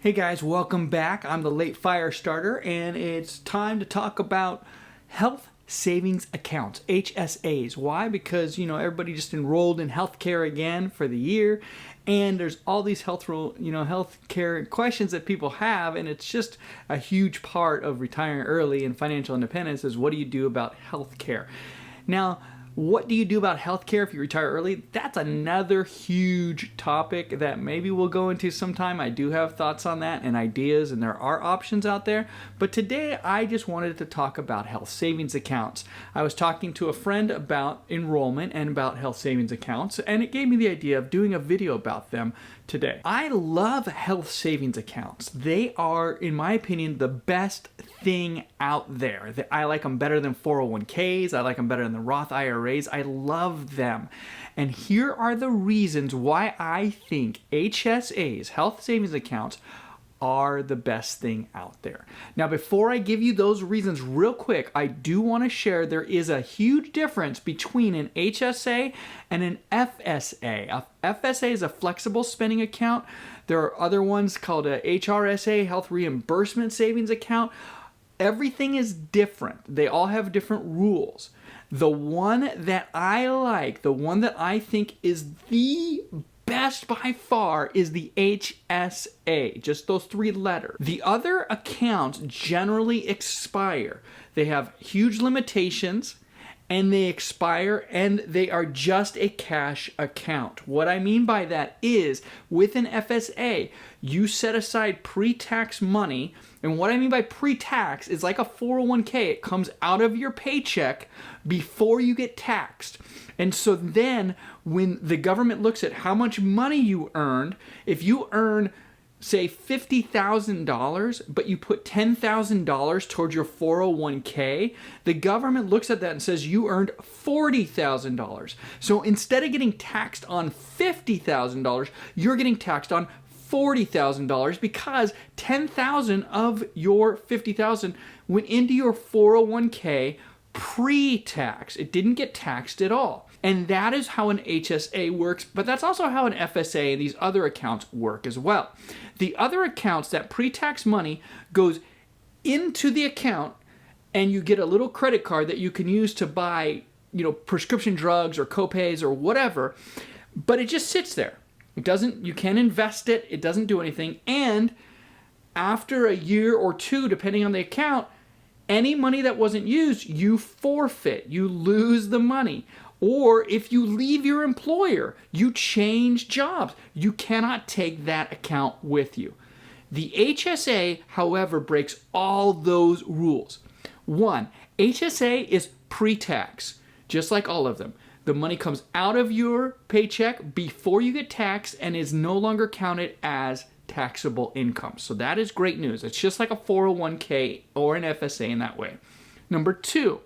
Hey guys, welcome back. I'm the late fire starter, and it's time to talk about health savings accounts, HSAs. Why? Because everybody just enrolled in healthcare again for the year, and there's all these healthcare questions that people have, and it's just a huge part of retiring early and financial independence is what do you do about healthcare? Now, what do you do about healthcare if you retire early? That's another huge topic that maybe we'll go into sometime. I do have thoughts on that and ideas, and there are options out there. But today I just wanted to talk about health savings accounts. I was talking to a friend about enrollment and about health savings accounts, and it gave me the idea of doing a video about them today. I love health savings accounts. They are, in my opinion, the best thing out there. I like them better than 401ks. I like them better than the Roth IRAs. I love them. And here are the reasons why I think HSAs, health savings accounts, are the best thing out there. Now, before I give you those reasons real quick, I do want to share there is a huge difference between an HSA and an FSA. A FSA is a flexible spending account. There are other ones called a HRSA, health reimbursement savings account. Everything is different. They all have different rules. The one that I like, the one that I think is the best by far is the HSA, just those three letters. The other accounts generally expire. They have huge limitations and they expire and they are just a cash account. What I mean by that is with an FSA, you set aside pre-tax money, and what I mean by pre-tax is like a 401k. It comes out of your paycheck before you get taxed. And so then when the government looks at how much money you earned, if you earn say $50,000, but you put $10,000 towards your 401k, the government looks at that and says you earned $40,000. So instead of getting taxed on $50,000, you're getting taxed on $40,000 because $10,000 of your $50,000 went into your 401k pre-tax. It didn't get taxed at all. And that is how an HSA works, but that's also how an FSA and these other accounts work as well. The other accounts, that pre-tax money goes into the account and you get a little credit card that you can use to buy, prescription drugs or copays or whatever, but it just sits there. You can't invest it, it doesn't do anything, and after a year or two, depending on the account, any money that wasn't used, you forfeit, you lose the money. Or if you leave your employer, you change jobs, you cannot take that account with you. The HSA, however, breaks all those rules. One, HSA is pre-tax, just like all of them. The money comes out of your paycheck before you get taxed and is no longer counted as taxable income. So that is great news. It's just like a 401k or an FSA in that way. Number two,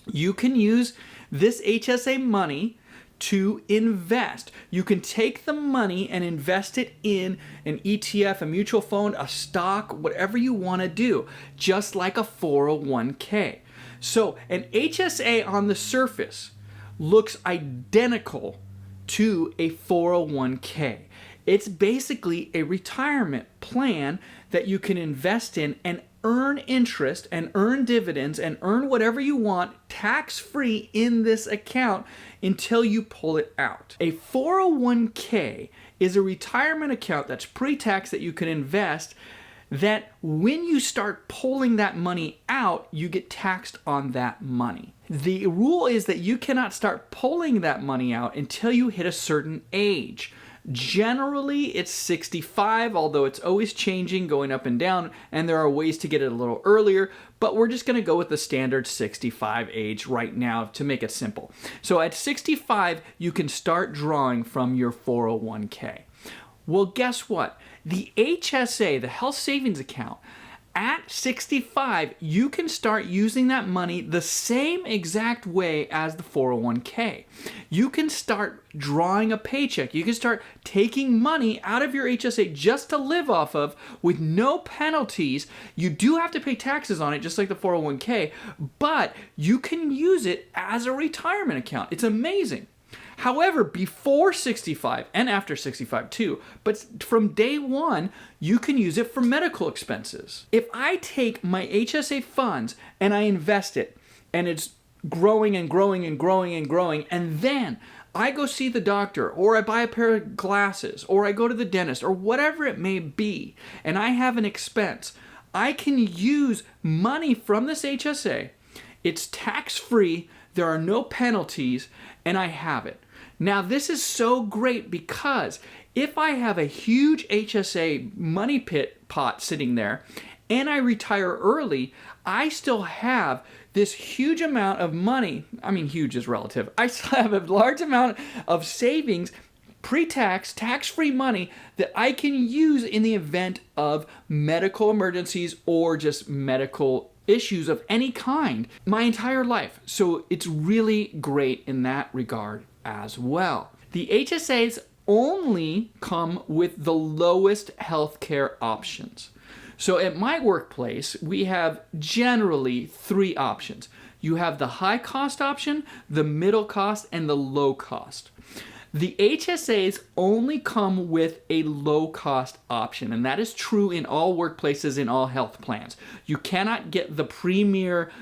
you can use this HSA money to invest. You can take the money and invest it in an ETF, a mutual fund, a stock, whatever you want to do, just like a 401k. So an HSA on the surface looks identical to a 401k. It's basically a retirement plan that you can invest in and earn interest and earn dividends and earn whatever you want tax-free in this account until you pull it out. A 401k is a retirement account that's pre-tax that you can invest, that when you start pulling that money out, you get taxed on that money. The rule is that you cannot start pulling that money out until you hit a certain age. Generally, it's 65, although it's always changing, going up and down, and there are ways to get it a little earlier, but we're just going to go with the standard 65 age right now to make it simple. So at 65, you can start drawing from your 401k. Well, guess what? The HSA, the health savings account, at 65, you can start using that money the same exact way as the 401k. You can start drawing a paycheck. You can start taking money out of your HSA just to live off of with no penalties. You do have to pay taxes on it, just like the 401k, but you can use it as a retirement account. It's amazing. However, before 65 and after 65 too, but from day one, you can use it for medical expenses. If I take my HSA funds and I invest it, and it's growing and growing and growing and growing, and then I go see the doctor, or I buy a pair of glasses, or I go to the dentist, or whatever it may be, and I have an expense, I can use money from this HSA. It's tax-free, there are no penalties, and I have it. Now, this is so great because if I have a huge HSA money pot sitting there, and I retire early, I still have this huge amount of money. I mean, huge is relative. I still have a large amount of savings, pre-tax, tax-free money that I can use in the event of medical emergencies or just medical issues of any kind my entire life. So it's really great in that regard as well. The HSAs only come with the lowest healthcare options. So at my workplace, we have generally 3 options. You have the high cost option, the middle cost, and the low cost. The HSAs only come with a low cost option, and that is true in all workplaces, in all health plans. You cannot get the premier,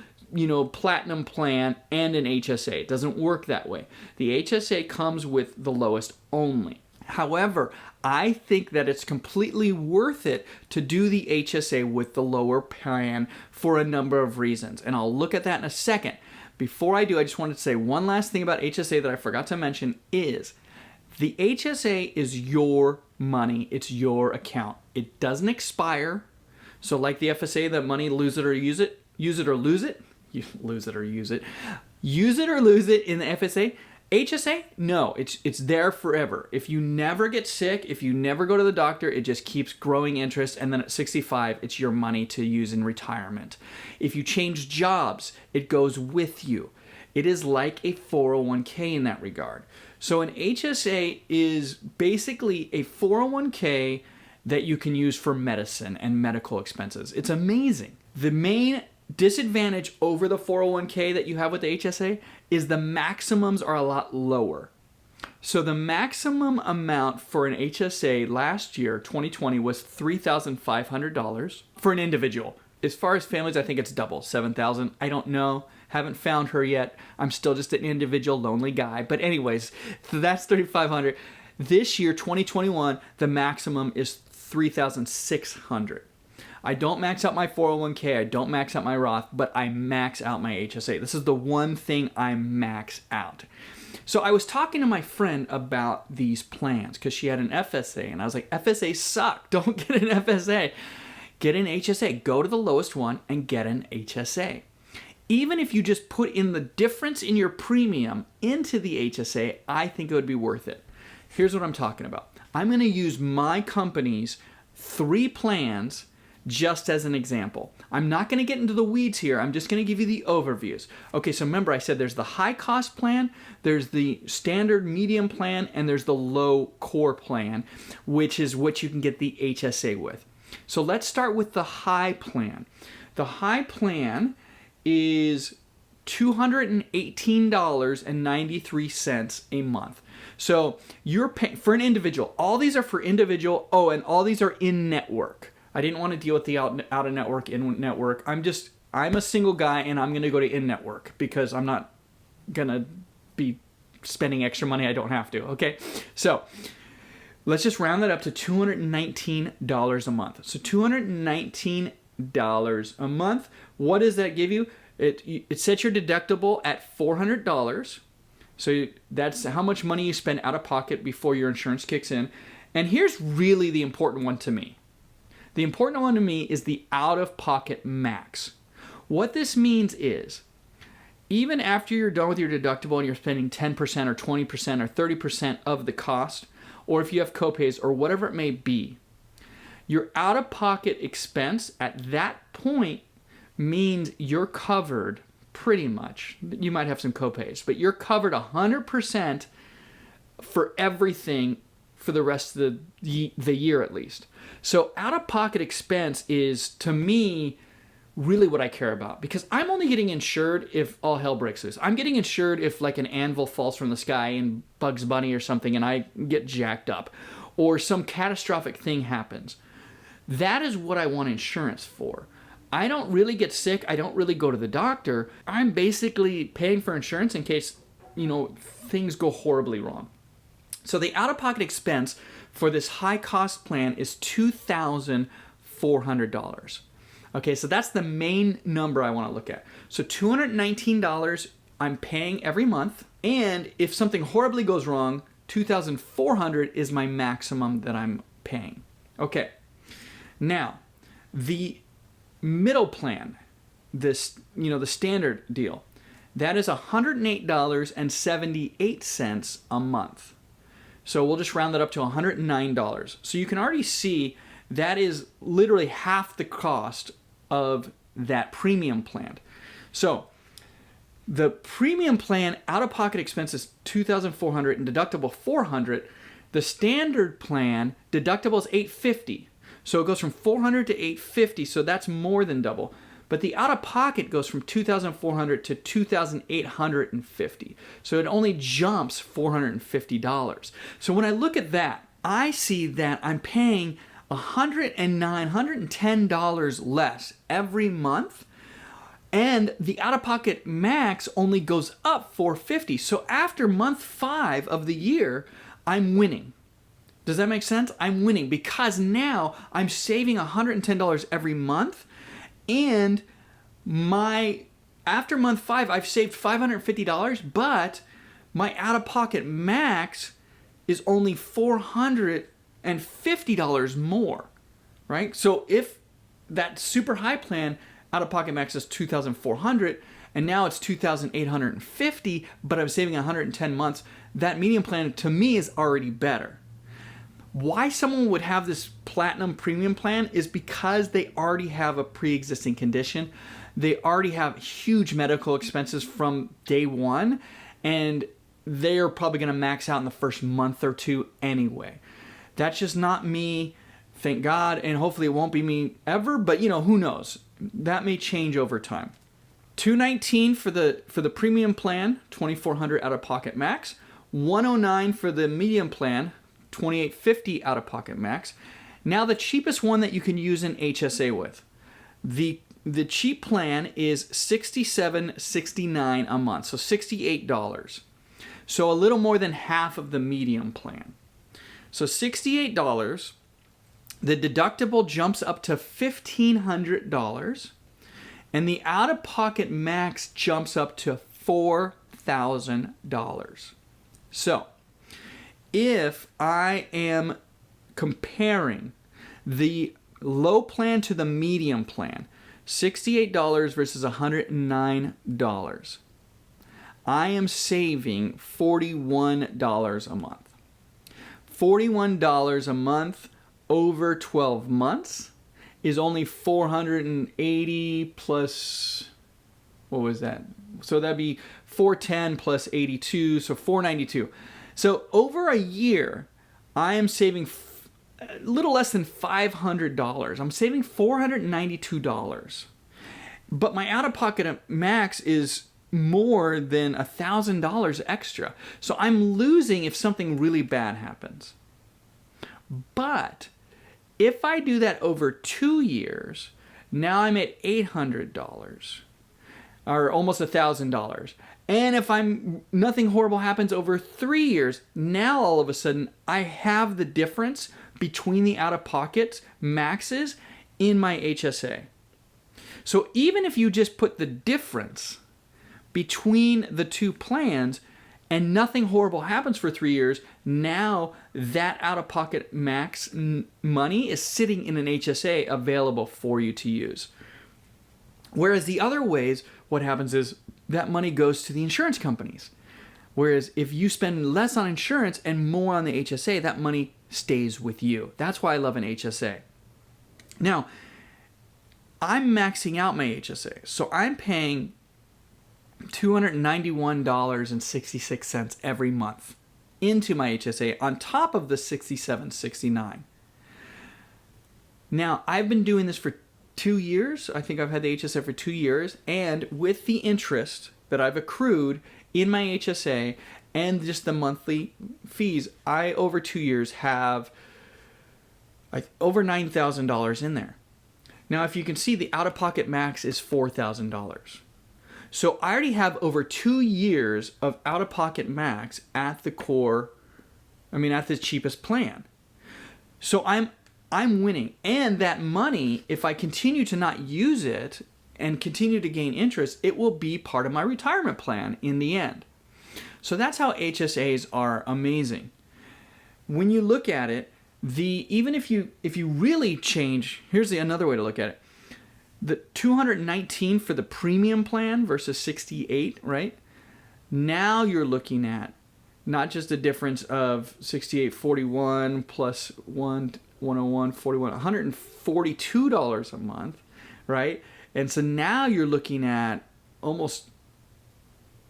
platinum plan and an HSA. It doesn't work that way. The HSA comes with the lowest only. However, I think that it's completely worth it to do the HSA with the lower plan for a number of reasons, and I'll look at that in a second. Before I do, I just wanted to say one last thing about HSA that I forgot to mention is the HSA is your money. It's your account. It doesn't expire. So like the FSA, the money, lose it or use it, use it or lose it, lose it or use it, use it or lose it in the FSA. HSA, no, it's there forever. If you never get sick, if you never go to the doctor, it just keeps growing interest, and then at 65, it's your money to use in retirement. If you change jobs, it goes with you. It is like a 401k in that regard. So an HSA is basically a 401k that you can use for medicine and medical expenses. It's amazing. The main disadvantage over the 401k that you have with the HSA is the maximums are a lot lower. So the maximum amount for an HSA last year, 2020, was $3,500 for an individual. As far as families, I think it's double, $7,000. I don't know. Haven't found her yet. I'm still just an individual lonely guy. But anyways, so that's $3,500. This year, 2021, the maximum is $3,600. I don't max out my 401k, I don't max out my Roth, but I max out my HSA. This is the one thing I max out. So I was talking to my friend about these plans because she had an FSA, and I was like, FSA suck, don't get an FSA. Get an HSA, go to the lowest one and get an HSA. Even if you just put in the difference in your premium into the HSA, I think it would be worth it. Here's what I'm talking about. I'm going to use my company's 3 plans just as an example. I'm not going to get into the weeds here. I'm just going to give you the overviews. Okay, so remember I said there's the high cost plan, there's the standard medium plan, and there's the low core plan, which is what you can get the HSA with. So let's start with the high plan. The high plan is $218.93 a month. So you're paying for an individual. All these are for individual. Oh, and all these are in network. I didn't want to deal with the out of network, in network. I'm a single guy, and I'm going to go to in network because I'm not going to be spending extra money I don't have to, okay? So let's just round that up to $219 a month. So $219 a month. What does that give you? It sets your deductible at $400. So that's how much money you spend out of pocket before your insurance kicks in. And here's really the important one to me. The important one to me is the out-of-pocket max. What this means is, even after you're done with your deductible and you're spending 10% or 20% or 30% of the cost, or if you have copays or whatever it may be, your out-of-pocket expense at that point means you're covered pretty much. You might have some copays, but you're covered 100% for everything for the rest of the year at least. So out-of-pocket expense is, to me, really what I care about, because I'm only getting insured if all hell breaks loose. I'm getting insured if like an anvil falls from the sky in Bugs Bunny or something and I get jacked up, or some catastrophic thing happens. That is what I want insurance for. I don't really get sick. I don't really go to the doctor. I'm basically paying for insurance in case, things go horribly wrong. So the out-of-pocket expense for this high-cost plan is $2,400. Okay, so that's the main number I want to look at. So $219 I'm paying every month, and if something horribly goes wrong, $2,400 is my maximum that I'm paying. Okay, now the middle plan, this, the standard deal, that is $108.78 a month. So we'll just round that up to $109. So you can already see that is literally half the cost of that premium plan. So the premium plan out-of-pocket expense is $2,400 and deductible $400. The standard plan deductible is $850. So it goes from $400 to $850, so that's more than double. But the out-of-pocket goes from $2,400 to $2,850. So it only jumps $450. So when I look at that, I see that I'm paying $110 less every month, and the out-of-pocket max only goes up $450. So after month 5 of the year, I'm winning. Does that make sense? I'm winning because now I'm saving $110 every month, and after month 5 I've saved $550, but my out-of-pocket max is only $450 more, right? So if that super high plan out-of-pocket max is $2,400 and now it's $2,850, but I'm saving 110 months, that medium plan to me is already better. Why someone would have this platinum premium plan is because they already have a pre-existing condition. They already have huge medical expenses from day one, and they're probably going to max out in the first month or two anyway. That's just not me, thank God, and hopefully it won't be me ever, but who knows? That may change over time. $219 for the premium plan, $2,400 out-of-pocket max. $109 for the medium plan, $2,850 out-of-pocket max. Now the cheapest one that you can use an HSA with. The cheap plan is $67.69 a month, so $68. So a little more than half of the medium plan. So $68, the deductible jumps up to $1,500, and the out-of-pocket max jumps up to $4,000. So if I am comparing the low plan to the medium plan, $68 versus $109, I am saving $41 a month. $41 a month over 12 months is only $480 plus, what was that? So that'd be $410 plus 82, so $492. So over a year, I am saving a little less than $500. I'm saving $492. But my out-of-pocket max is more than $1,000 extra. So I'm losing if something really bad happens. But if I do that over 2 years, now I'm at $800 or almost $1,000. And if nothing horrible happens over 3 years, now all of a sudden I have the difference between the out-of-pocket maxes in my HSA. So even if you just put the difference between the two plans and nothing horrible happens for 3 years, now that out-of-pocket max money is sitting in an HSA available for you to use. Whereas the other ways, what happens is that money goes to the insurance companies. Whereas if you spend less on insurance and more on the HSA, that money stays with you. That's why I love an HSA. Now, I'm maxing out my HSA. So I'm paying $291.66 every month into my HSA on top of the $67.69. Now, I've been doing this for 2 years. I think I've had the HSA for 2 years, and with the interest that I've accrued in my HSA and just the monthly fees, I over 2 years have over $9,000 in there. Now, if you can see, the out-of-pocket max is $4,000. So I already have over 2 years of out-of-pocket max at the core, at the cheapest plan. So I'm winning. And that money, if I continue to not use it and continue to gain interest, it will be part of my retirement plan in the end. So that's how HSAs are amazing. When you look at it, even if you really change, here's another way to look at it. The $219 for the premium plan versus $68, right? Now you're looking at not just a difference of $68.41 plus $101.41, $142 a month, right? And so now you're looking at almost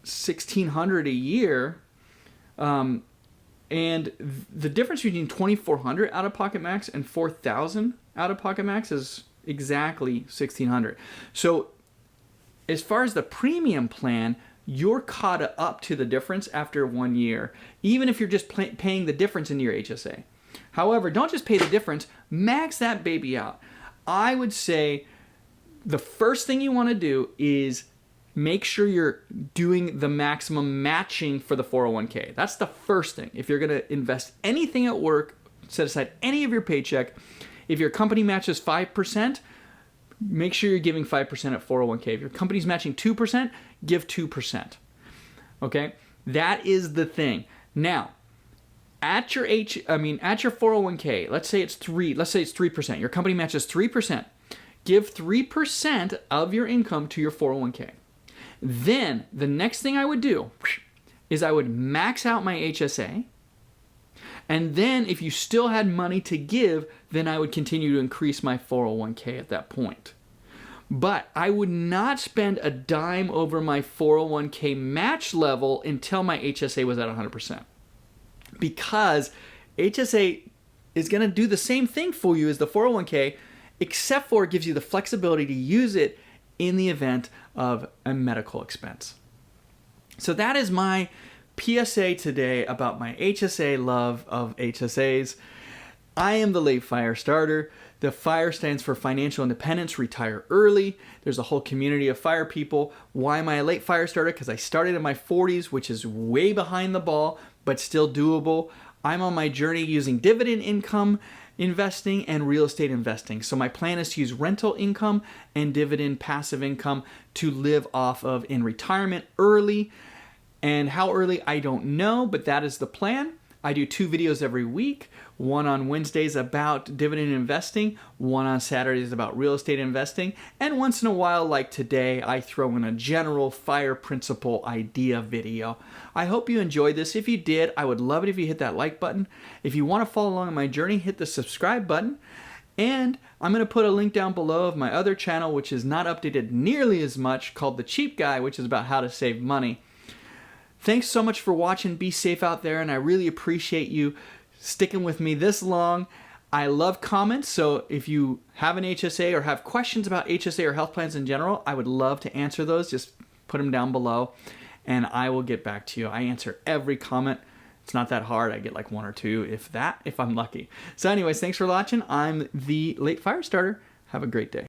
$1,600 a year. And the difference between $2,400 out-of-pocket max and $4,000 out-of-pocket max is exactly $1,600. So as far as the premium plan, you're caught up to the difference after 1 year, even if you're just paying the difference into your HSA. However, don't just pay the difference, max that baby out. I would say the first thing you want to do is make sure you're doing the maximum matching for the 401k. That's the first thing. If you're going to invest anything at work, set aside any of your paycheck. If your company matches 5%, make sure you're giving 5% at 401k. If your company's matching 2%, give 2%. Okay? That is the thing. Now, at your 401k, let's say it's 3%. Your company matches 3%. Give 3% of your income to your 401k. Then the next thing I would do is I would max out my HSA. And then if you still had money to give, then I would continue to increase my 401k at that point. But I would not spend a dime over my 401k match level until my HSA was at 100%. Because HSA is going to do the same thing for you as the 401k, except for it gives you the flexibility to use it in the event of a medical expense. So that is my PSA today about my HSA love of HSAs. I am the late fire starter. The FIRE stands for Financial Independence, Retire Early. There's a whole community of fire people. Why am I a late fire starter? Because I started in my 40s, which is way behind the ball, but still doable. I'm on my journey using dividend income investing and real estate investing. So my plan is to use rental income and dividend passive income to live off of in retirement early. And how early, I don't know, but that is the plan. I do 2 videos every week, one on Wednesdays about dividend investing, one on Saturdays about real estate investing, and once in a while, like today, I throw in a general fire principle idea video. I hope you enjoyed this. If you did, I would love it if you hit that like button. If you want to follow along on my journey, hit the subscribe button. And I'm going to put a link down below of my other channel, which is not updated nearly as much, called The Cheap Guy, which is about how to save money. Thanks so much for watching. Be safe out there, and I really appreciate you sticking with me this long. I love comments, so if you have an HSA or have questions about HSA or health plans in general, I would love to answer those. Just put them down below, and I will get back to you. I answer every comment. It's not that hard. I get like 1 or 2, if I'm lucky. So anyways, thanks for watching. I'm the Late Fire Starter. Have a great day.